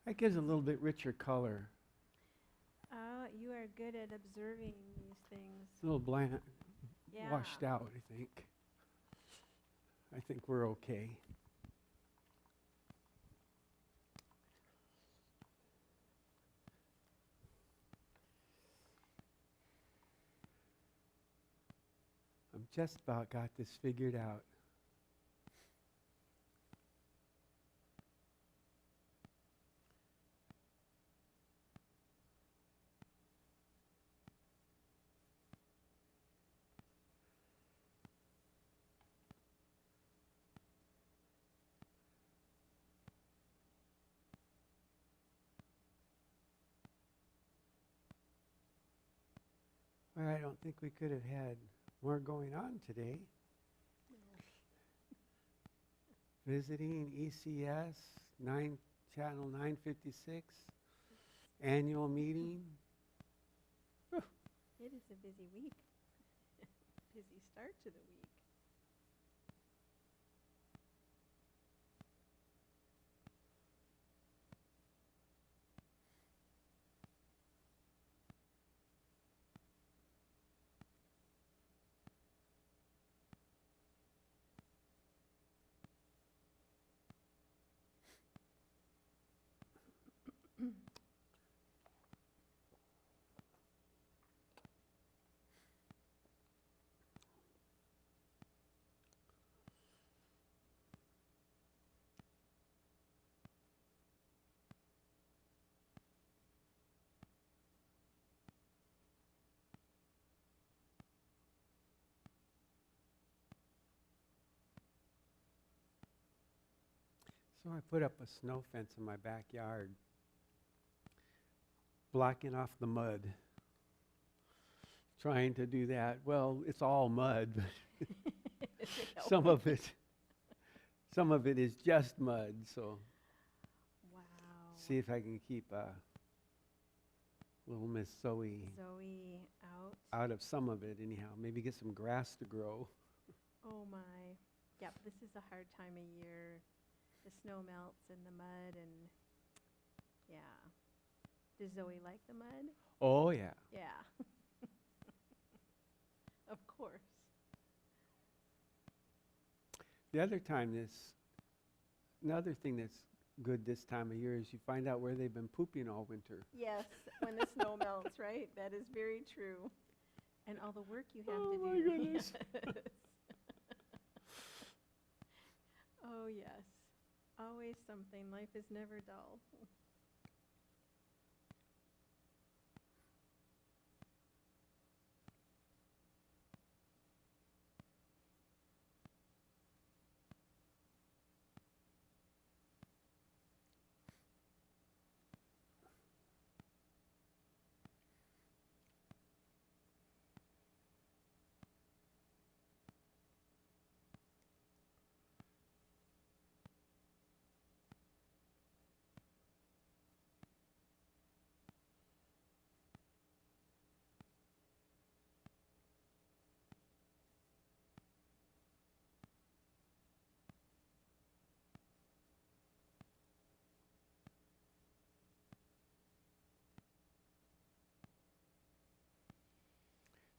That gives a little bit richer color. Oh, you are good at observing these things. It's a little bland, Yeah. washed out, I think. I think we're okay. I'm just about got this figured out. Well, I don't think we could have had more going on today. Visiting ECS, channel 956, annual meeting. It is a busy week. Busy start to the week. So I put up a snow fence in my backyard, blocking off the mud. Trying to do that. Well, it's all mud, but some of it is just mud. So Wow. see if I can keep little Miss Zoe out of some of it anyhow. Maybe get some grass to grow. Oh my. Yep, this is a hard time of year. The snow melts and the mud and yeah. Does Zoe like the mud? Oh yeah. Yeah. Of course. Another thing that's good this time of year is you find out where they've been pooping all winter. Yes, when the snow melts, right? That is very true. And all the work you have to do. Oh my goodness. Yes. Oh yes. Always something. Life is never dull.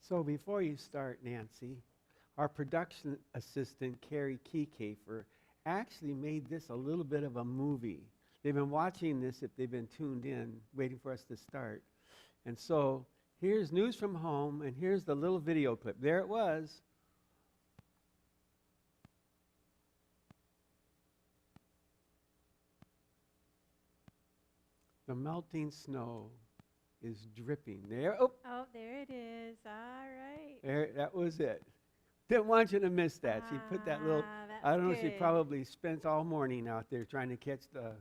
So before you start, Nancy, our production assistant, Carrie Keykafer, actually made this a little bit of a movie. They've been watching this if they've been tuned in, waiting for us to start. And so here's News from Home, and here's the little video clip. There it was. The melting snow is dripping. There, Oh, there it is. All right. there, that was it. Didn't want you to miss that. She put that little, That's I don't know, she good. probably spent all morning out there trying to catch the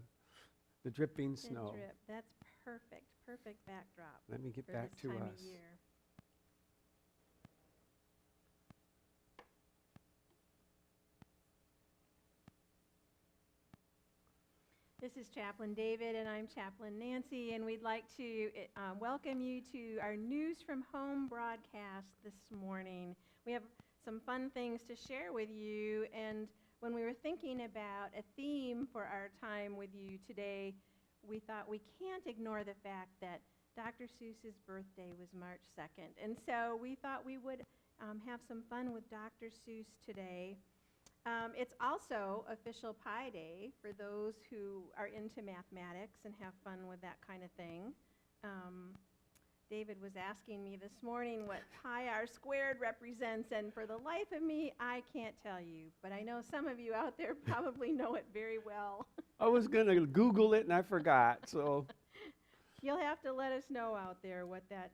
dripping The snow. drip. That's perfect. Perfect backdrop Let me get for back this to time us. of year. This is Chaplain David, and I'm Chaplain Nancy, and we'd like to welcome you to our News from Home broadcast this morning. We have some fun things to share with you, and when we were thinking about a theme for our time with you today, we thought we can't ignore the fact that Dr. Seuss's birthday was March 2nd. And so we thought we would have some fun with Dr. Seuss today. It's also official Pi Day for those who are into mathematics and have fun with that kind of thing. David was asking me this morning what pi r squared represents, and for the life of me, I can't tell you. But I know some of you out there probably know it very well. I was going to Google it, and I forgot, so. You'll have to let us know out there what that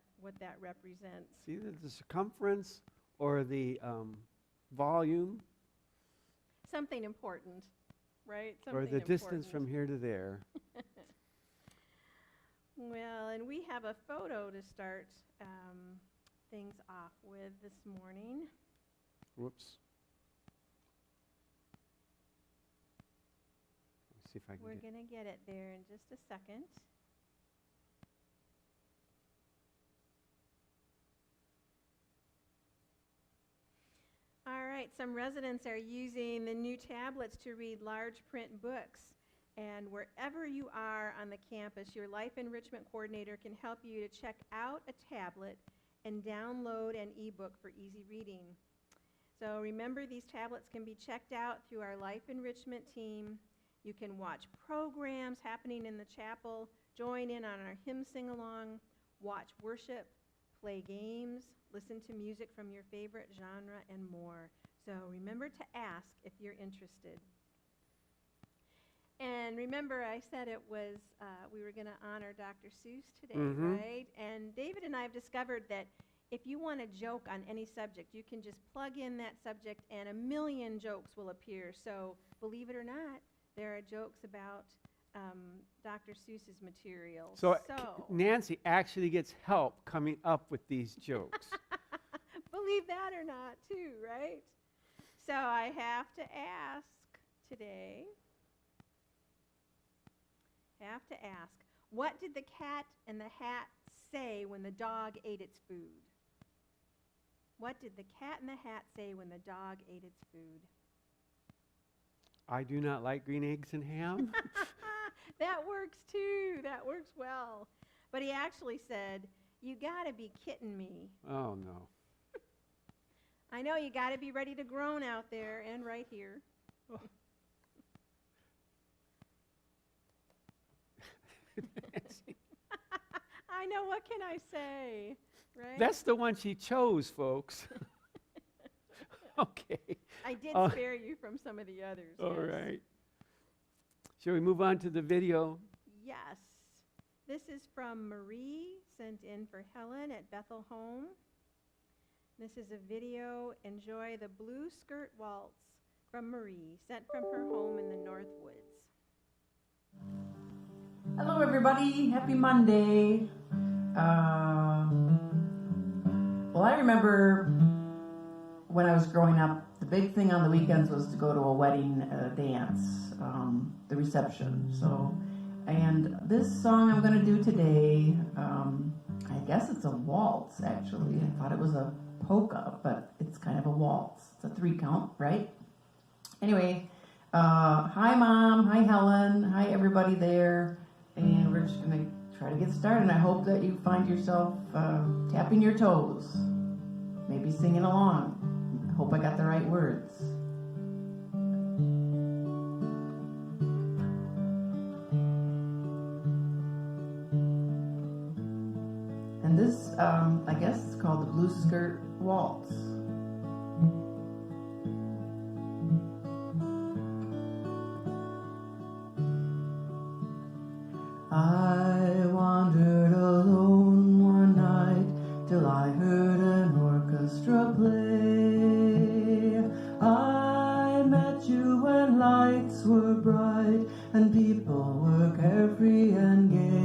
represents. It's either the circumference or the volume. Something important, right? Or Something the distance important. from here to there. Well, and we have a photo to start things off with this morning. Whoops. Let's see if I can We're get. going to get it there in just a second. All right, some residents are using the new tablets to read large print books. And wherever you are on the campus, your Life Enrichment Coordinator can help you to check out a tablet and download an ebook for easy reading. So remember, these tablets can be checked out through our Life Enrichment team. You can watch programs happening in the chapel, join in on our hymn sing-along, watch worship, play games, listen to music from your favorite genre, and more. So remember to ask if you're interested. And remember, I said it was, we were going to honor Dr. Seuss today, right? And David and I have discovered that if you want to joke on any subject, you can just plug in that subject and a million jokes will appear. So believe it or not, there are jokes about Dr. Seuss's material. So Nancy actually gets help coming up with these jokes. Believe that or not, too, right? So I have to ask today, what did the cat and the hat say when the dog ate its food? What did the cat and the hat say when the dog ate its food? I do not like green eggs and ham. That works too. That works well. But he actually said, "You gotta be kidding me." Oh, no. I know you gotta be ready to groan out there and right here. Oh. I know, what can I say, right? That's the one she chose, folks. Okay. I did spare you from some of the others. All yes. right. Shall we move on to the video? Yes. This is from Marie, sent in for Helen at Bethel Home. This is a video, Enjoy the Blue Skirt Waltz, from Marie, sent from her home in the North Woods. Hello everybody, happy Monday. Well, I remember when I was growing up, the big thing on the weekends was to go to a wedding dance, the reception. And this song I'm going to do today, I guess it's a waltz actually. I thought it was a polka, but it's kind of a waltz. It's a 3-count, right? Anyway, hi Mom, hi Helen, hi everybody there. And we're just going to try to get started. And I hope that you find yourself tapping your toes, maybe singing along. I hope I got the right words. And this, I guess it's called the Blue Skirt Waltz. I wandered alone one night till I heard an orchestra play. I met you when lights were bright and people were carefree and gay.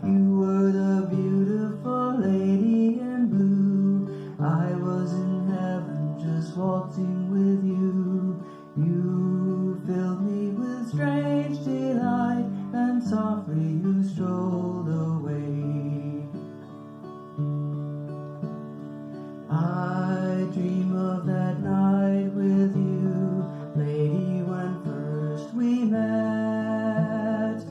You were the beautiful lady in blue. I was in heaven just waltzing with you. You filled me with strange delight, and softly you strolled away. I dream of that night with you, lady, when first we met.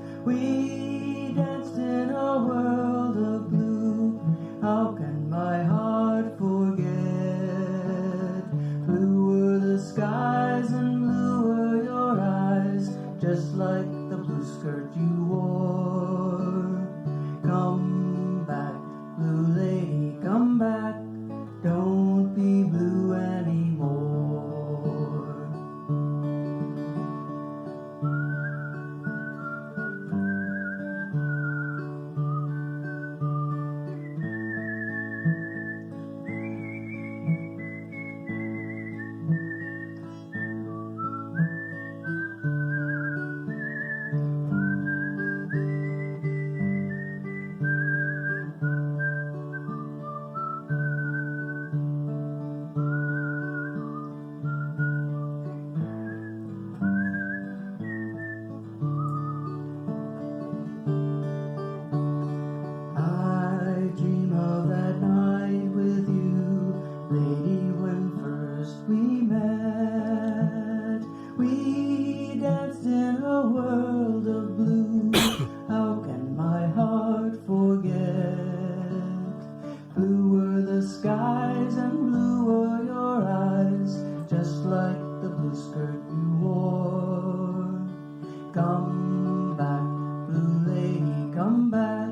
come back,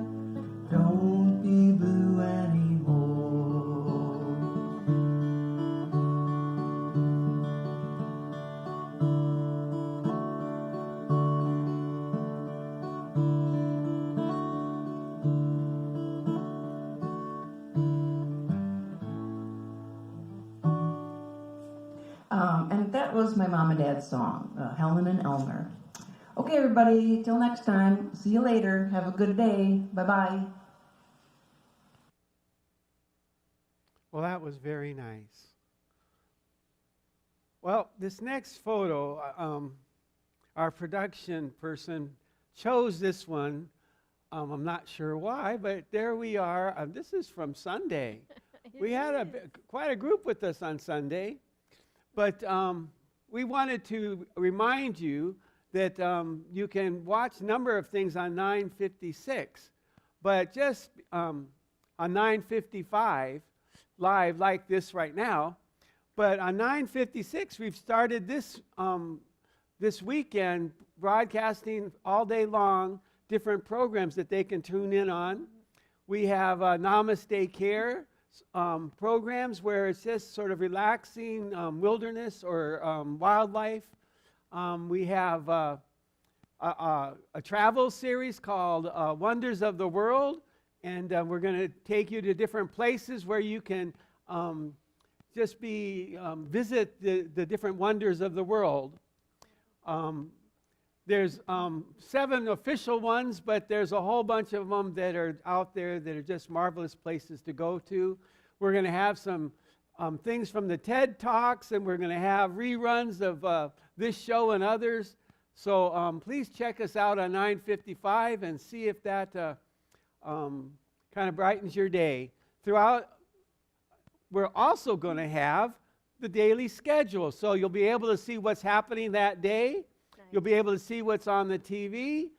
don't be blue anymore. And that was my mom and dad's song, Helen and Elmer. Okay, everybody, till next time. See you later. Have a good day. Bye-bye. Well, that was very nice. Well, this next photo, our production person chose this one. I'm not sure why, but there we are. This is from Sunday. We had quite a group with us on Sunday. But we wanted to remind you that you can watch a number of things on 956, but just on 955 live like this right now. But on 956, we've started this weekend broadcasting all day long different programs that they can tune in on. We have Namaste Care programs where it's just sort of relaxing wilderness or wildlife. We have a travel series called Wonders of the World, and we're going to take you to different places where you can just visit the different wonders of the world. There's 7 official ones, but there's a whole bunch of them that are out there that are just marvelous places to go to. We're going to have some things from the TED Talks, and we're going to have reruns of this show and others. So please check us out on 955 and see if that kind of brightens your day. Throughout, we're also going to have the daily schedule. So you'll be able to see what's happening that day. You'll be able to see what's on the TV,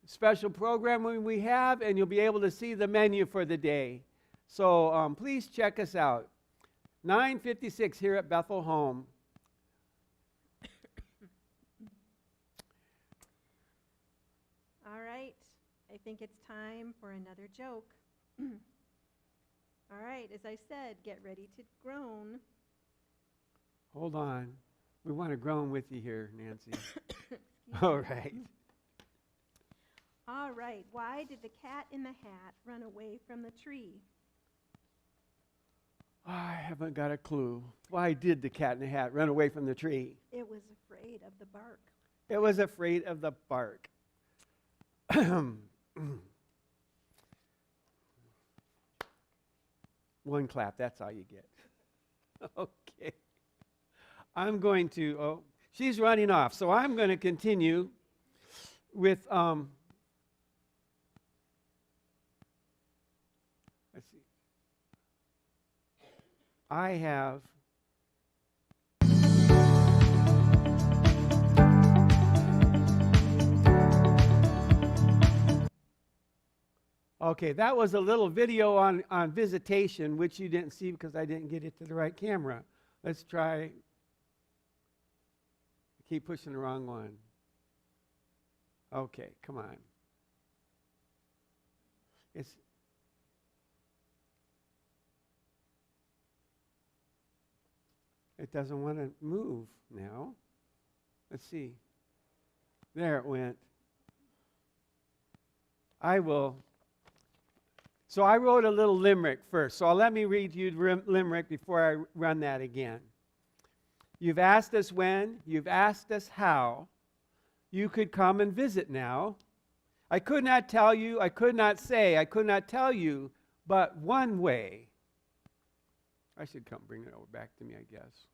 special programming we have, and you'll be able to see the menu for the day. So please check us out. 956 here at Bethel Home. All right, I think it's time for another joke. All right, as I said, get ready to groan. Hold on. We want to groan with you here, Nancy. All right. All right, why did the cat in the hat run away from the tree? I haven't got a clue. Why did the cat in the hat run away from the tree? It was afraid of the bark. It was afraid of the bark. One clap, that's all you get. Okay. I'm going to, she's running off, so I'm going to continue with, let's see. I have, okay, that was a little video on visitation, which you didn't see because I didn't get it to the right camera. Let's try. Keep pushing the wrong one. Okay, come on. It doesn't want to move now. Let's see. There it went. So I wrote a little limerick first. So let me read you the limerick before I run that again. You've asked us when, you've asked us how, you could come and visit now. I could not tell you, I could not say, I could not tell you, but one way. I should come bring it over back to me, I guess.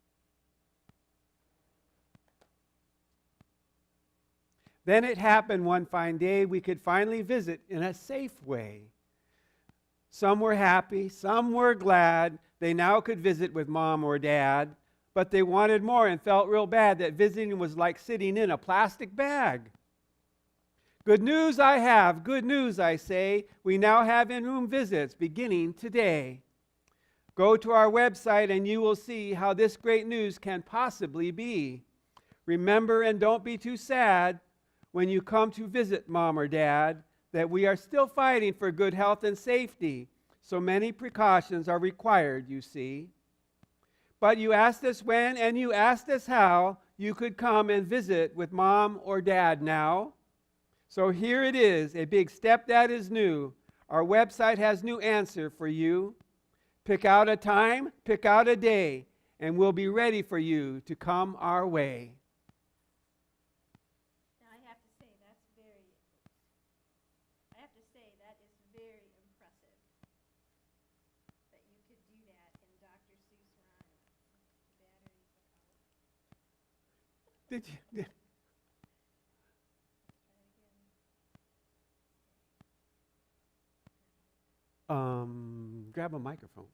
Then it happened one fine day we could finally visit in a safe way. Some were happy, some were glad they now could visit with Mom or Dad. But they wanted more and felt real bad that visiting was like sitting in a plastic bag. Good news I have, good news I say, we now have in-room visits beginning today. Go to our website and you will see how this great news can possibly be. Remember and don't be too sad when you come to visit Mom or Dad. that we are still fighting for good health and safety. So many precautions are required, you see. But you asked us when and you asked us how you could come and visit with mom or dad now. So here it is, a big step that is new. Our website has new answer for you. Pick out a time, pick out a day, and we'll be ready for you to come our way. Now I have to say that is very impressive that you could do that in Dr. Seuss rhyme. Batteries are out. Did you? Grab a microphone.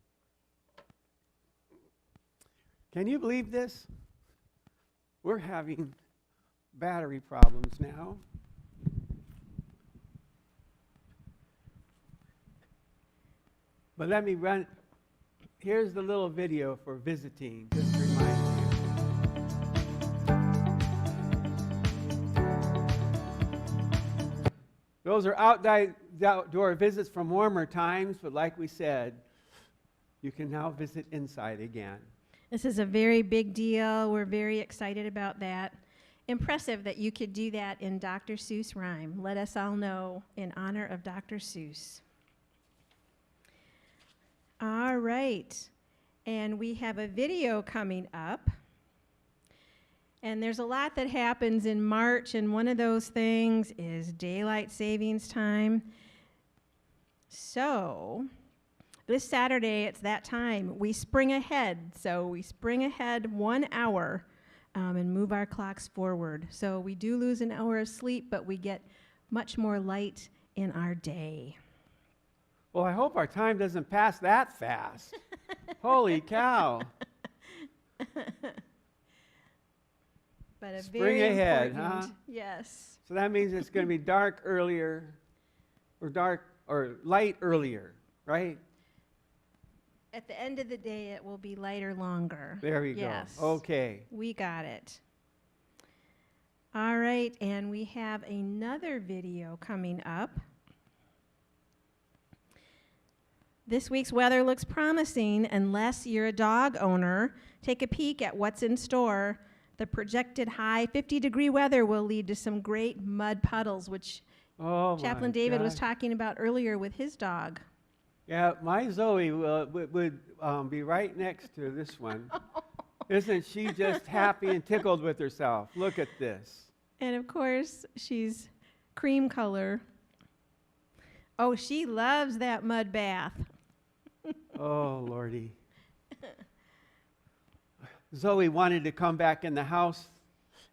Can you believe this? We're having battery problems now. But let me run. Here's the little video for visiting, just to remind you. Those are outdoor visits from warmer times, but like we said, you can now visit inside again. This is a very big deal. We're very excited about that. Impressive that you could do that in Dr. Seuss rhyme. Let us all know in honor of Dr. Seuss. All right. And we have a video coming up. And there's a lot that happens in March, and one of those things is daylight savings time. So this Saturday, it's that time. We spring ahead. So we spring ahead 1 hour and move our clocks forward. So we do lose an hour of sleep, but we get much more light in our day. Well, I hope our time doesn't pass that fast. Holy cow. But a Spring very ahead, important, huh? Yes. So that means it's going to be dark earlier, or light earlier, right? At the end of the day, it will be lighter longer. There you Yes. go. Okay. We got it. All right, and we have another video coming up. This week's weather looks promising unless you're a dog owner. Take a peek at what's in store. The projected high 50-degree weather will lead to some great mud puddles, which Chaplain David was talking about earlier with his dog. Yeah, my Zoe would be right next to this one. Isn't she just happy and tickled with herself? Look at this. And of course, she's cream color. Oh, she loves that mud bath. Oh, Lordy. Zoe wanted to come back in the house,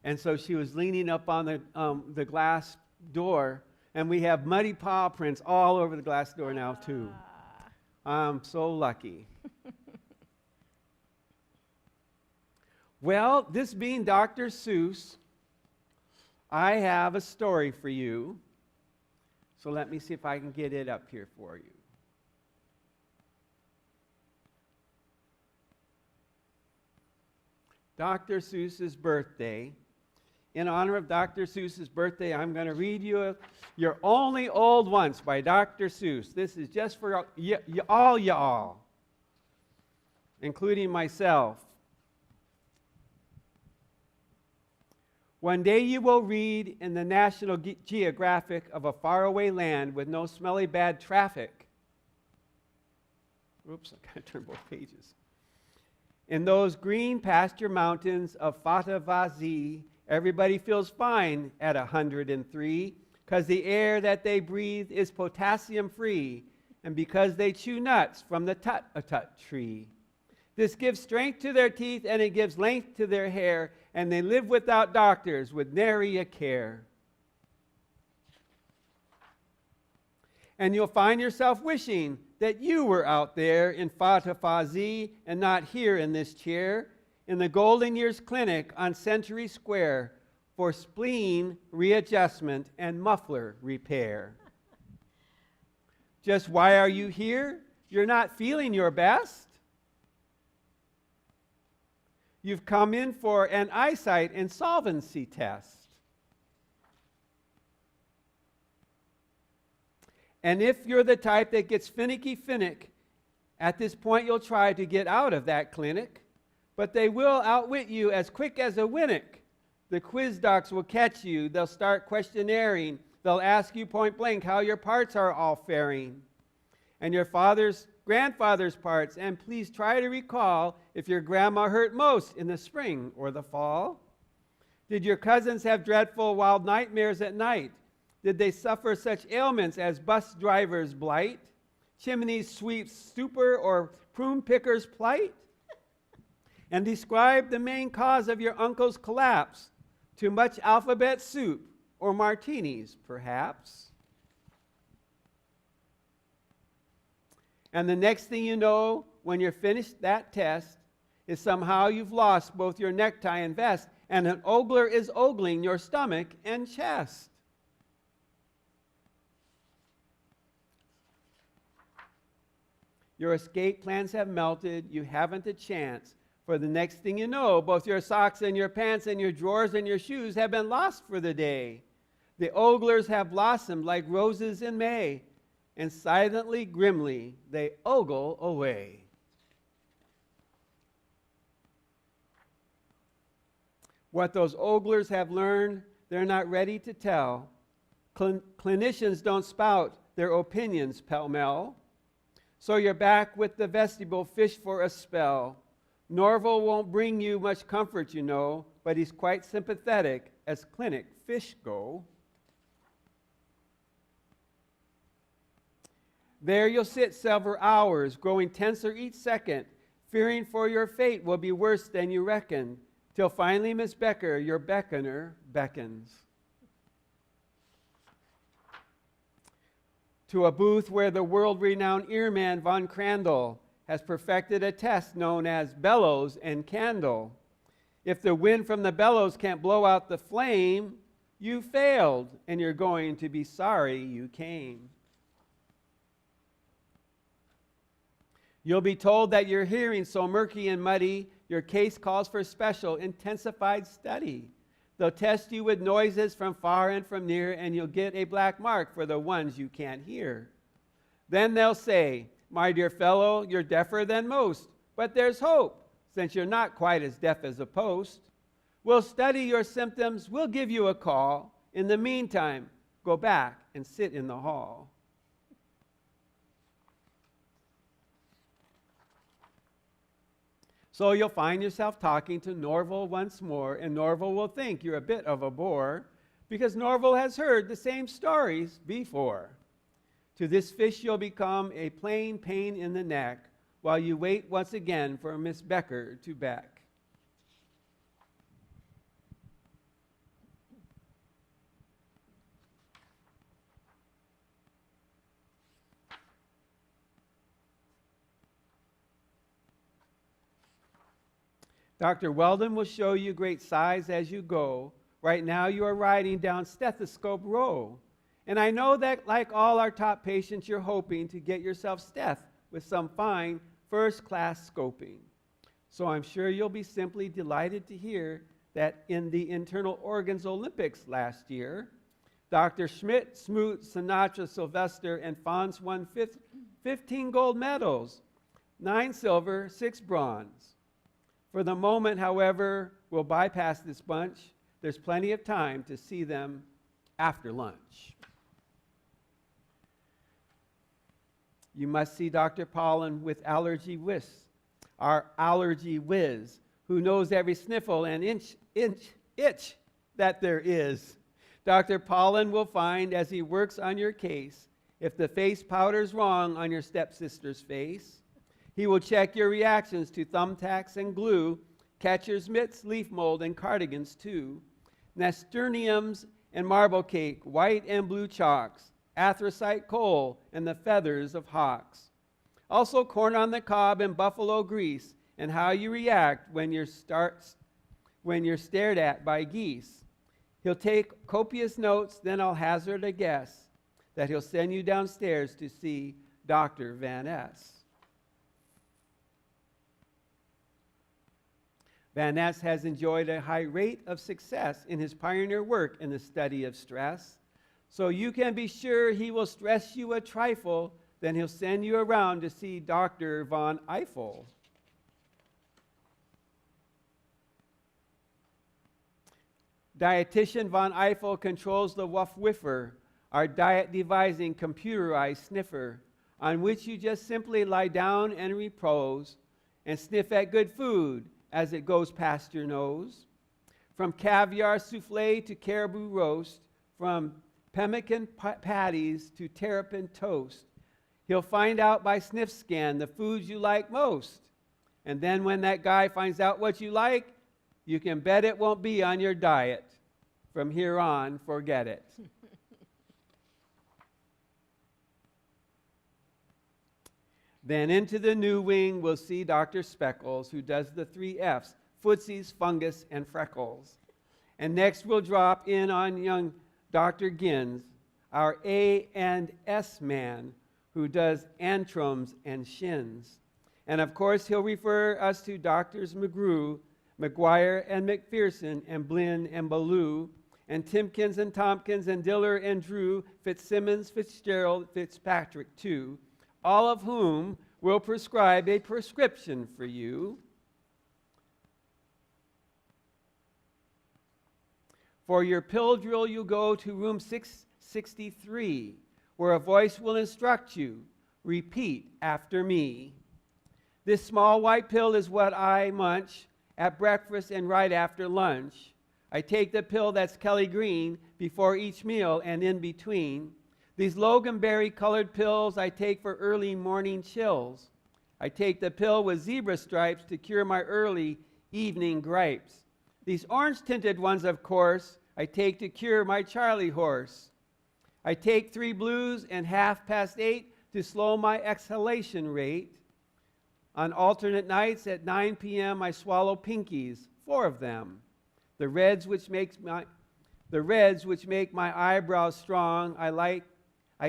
and so she was leaning up on the glass door, and we have muddy paw prints all over the glass door now, too. I'm so lucky. Well, this being Dr. Seuss, I have a story for you. So let me see if I can get it up here for you. Dr. Seuss's birthday. In honor of Dr. Seuss's birthday, I'm going to read you You're Only Old Once by Dr. Seuss. This is just for y'all, including myself. One day you will read in the National Geographic of a faraway land with no smelly bad traffic. Oops, I got to turn both pages. In those green pasture mountains of Fatavazi, everybody feels fine at 103 because the air that they breathe is potassium-free and because they chew nuts from the tut-a-tut tree. This gives strength to their teeth and it gives length to their hair, and they live without doctors with nary a care. And you'll find yourself wishing that you were out there in Fatavazi and not here in this chair in the Golden Years Clinic on Century Square for spleen readjustment and muffler repair. Just why are you here? You're not feeling your best. You've come in for an eyesight insolvency test. And if you're the type that gets finicky finnick, at this point you'll try to get out of that clinic, but they will outwit you as quick as a winnock. The quiz docs will catch you. They'll start questionnaing. They'll ask you point blank how your parts are all faring, and your grandfather's parts. And please try to recall if your grandma hurt most in the spring or the fall. Did your cousins have dreadful wild nightmares at night? Did they suffer such ailments as bus driver's blight, chimney sweep's stupor, or prune picker's plight? And describe the main cause of your uncle's collapse. Too much alphabet soup or martinis, perhaps. And the next thing you know, when you're finished that test, is somehow you've lost both your necktie and vest, and an ogler is ogling your stomach and chest. Your escape plans have melted. You haven't a chance. For the next thing you know, both your socks and your pants and your drawers and your shoes have been lost for the day. The oglers have blossomed like roses in May, and silently, grimly, they ogle away. What those oglers have learned, they're not ready to tell. Clinicians don't spout their opinions pell-mell. So you're back with the vestibule fish for a spell. Norval won't bring you much comfort, you know, but he's quite sympathetic as clinic fish go. There you'll sit several hours, growing tenser each second, fearing for your fate will be worse than you reckon, till finally Miss Becker, your beckoner, beckons. To a booth where the world-renowned earman Von Crandall has perfected a test known as bellows and candle. If the wind from the bellows can't blow out the flame, you failed, and you're going to be sorry you came. You'll be told that your hearing's so murky and muddy, your case calls for special intensified study. They'll test you with noises from far and from near, and you'll get a black mark for the ones you can't hear. Then they'll say, my dear fellow, you're deafer than most, but there's hope, since you're not quite as deaf as a post. We'll study your symptoms, we'll give you a call. In the meantime, go back and sit in the hall. So you'll find yourself talking to Norval once more, and Norval will think you're a bit of a bore, because Norval has heard the same stories before. To this fish you'll become a plain pain in the neck, while you wait once again for Miss Becker to beck. Dr. Weldon will show you great sighs as you go. Right now you are riding down Stethoscope Row. And I know that like all our top patients, you're hoping to get yourself steth with some fine first-class scoping. So I'm sure you'll be simply delighted to hear that in the Internal Organs Olympics last year, Dr. Schmidt, Smoot, Sinatra, Sylvester, and Fons won 15 gold medals, 9 silver, 6 bronze. For the moment, however, we'll bypass this bunch. There's plenty of time to see them after lunch. You must see Dr. Pollen with Allergy Whiz, our allergy whiz, who knows every sniffle and itch that there is. Dr. Pollen will find as he works on your case if the face powder's wrong on your stepsister's face. He will check your reactions to thumbtacks and glue, catcher's mitts, leaf mold, and cardigans too, nasturtiums and marble cake, white and blue chalks, anthracite coal, and the feathers of hawks. Also corn on the cob and buffalo grease, and how you react when you're stared at by geese. He'll take copious notes, then I'll hazard a guess that he'll send you downstairs to see Dr. Van Ness. Van Ness has enjoyed a high rate of success in his pioneer work in the study of stress. So you can be sure he will stress you a trifle, then he'll send you around to see Dr. Von Eiffel. Dietitian Von Eiffel controls the Wuff-Wiffer, our diet-devising computerized sniffer, on which you just simply lie down and repose and sniff at good food as it goes past your nose. From caviar souffle to caribou roast, from pemmican patties to terrapin toast, he'll find out by sniff scan the foods you like most. And then when that guy finds out what you like, you can bet it won't be on your diet. From here on, forget it. Then into the new wing, we'll see Dr. Speckles, who does the 3 F's, footsies, fungus, and freckles. And next we'll drop in on young Dr. Gins, our A&S man, who does antroms and shins. And of course, he'll refer us to Doctors McGrew, McGuire and McPherson, and Blinn and Ballou, and Timkins and Tompkins, and Diller and Drew, Fitzsimmons, Fitzgerald, Fitzpatrick too, all of whom will prescribe a prescription for you. For your pill drill, you go to room 663, where a voice will instruct you. Repeat after me. This small white pill is what I munch at breakfast and right after lunch. I take the pill that's Kelly Green before each meal and in between. These loganberry colored pills I take for early morning chills. I take the pill with zebra stripes to cure my early evening gripes. These orange tinted ones, of course, I take to cure my Charlie horse. I take 3 blues and 8:30 to slow my exhalation rate. On alternate nights at 9 p.m. I swallow pinkies, 4 of them. The reds which make my eyebrows strong, I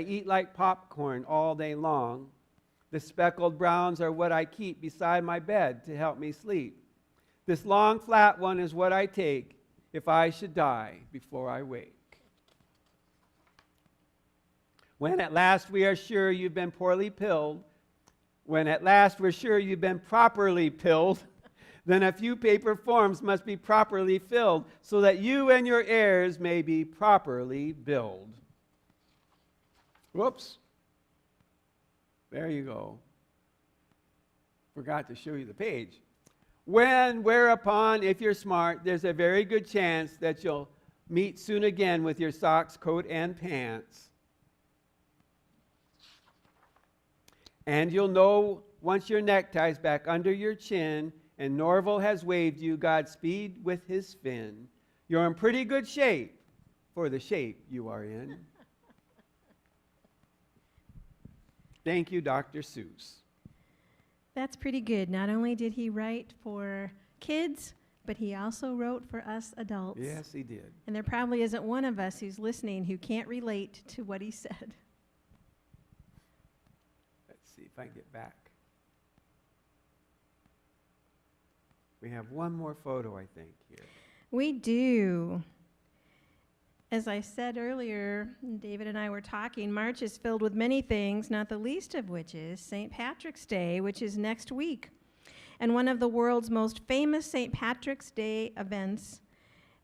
eat like popcorn all day long. The speckled browns are what I keep beside my bed to help me sleep. This long flat one is what I take if I should die before I wake. When at last we are sure you've been poorly pilled, when at last we're sure you've been properly pilled, then a few paper forms must be properly filled so that you and your heirs may be properly billed. Whoops. There you go. Forgot to show you the page. Whereupon, if you're smart, there's a very good chance that you'll meet soon again with your socks, coat, and pants. And you'll know once your necktie's back under your chin and Norval has waved you Godspeed with his fin. You're in pretty good shape for the shape you are in. Thank you, Dr. Seuss. That's pretty good. Not only did he write for kids, but he also wrote for us adults. Yes, he did. And there probably isn't one of us who's listening who can't relate to what he said. Let's see if I can get back. We have one more photo, I think, here. We do. As I said earlier, David and I were talking, March is filled with many things, not the least of which is St. Patrick's Day, which is next week. And one of the world's most famous St. Patrick's Day events,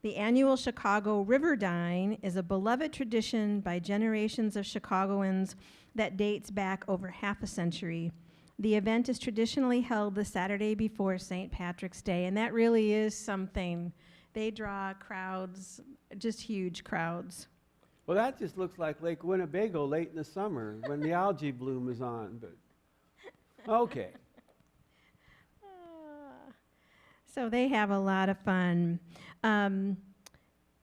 the annual Chicago River Dine, is a beloved tradition by generations of Chicagoans that dates back over half a century. The event is traditionally held the Saturday before St. Patrick's Day, and that really is something. They draw crowds, just huge crowds. Well, that just looks like Lake Winnebago late in the summer when the algae bloom is on. But okay. So they have a lot of fun.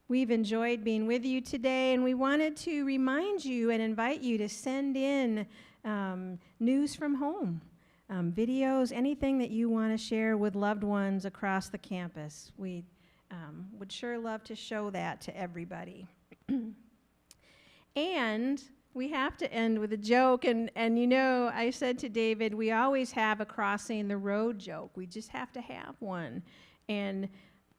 We've enjoyed being with you today, and we wanted to remind you and invite you to send in news from home, videos, anything that you want to share with loved ones across the campus. We would sure love to show that to everybody. And we have to end with a joke, and you know, I said to David, we always have a crossing the road joke. We just have to have one. And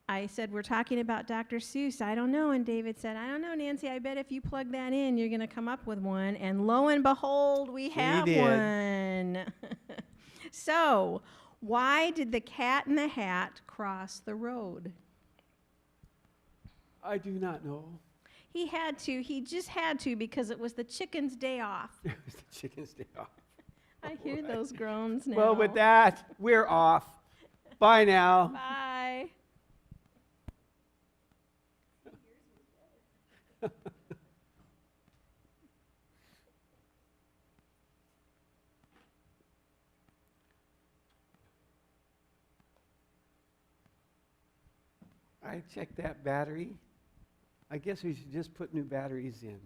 I said, we're talking about Dr. Seuss. I don't know. And David said, I don't know, Nancy. I bet if you plug that in, you're going to come up with one. And lo and behold, we have did. one. So, why did the Cat in the Hat cross the road? I do not know. He had to. He just had to because it was the chicken's day off. It was the chicken's day off. I hear those groans now. Well, with that, we're off. Bye now. Bye. I checked that battery. I guess we should just put new batteries in.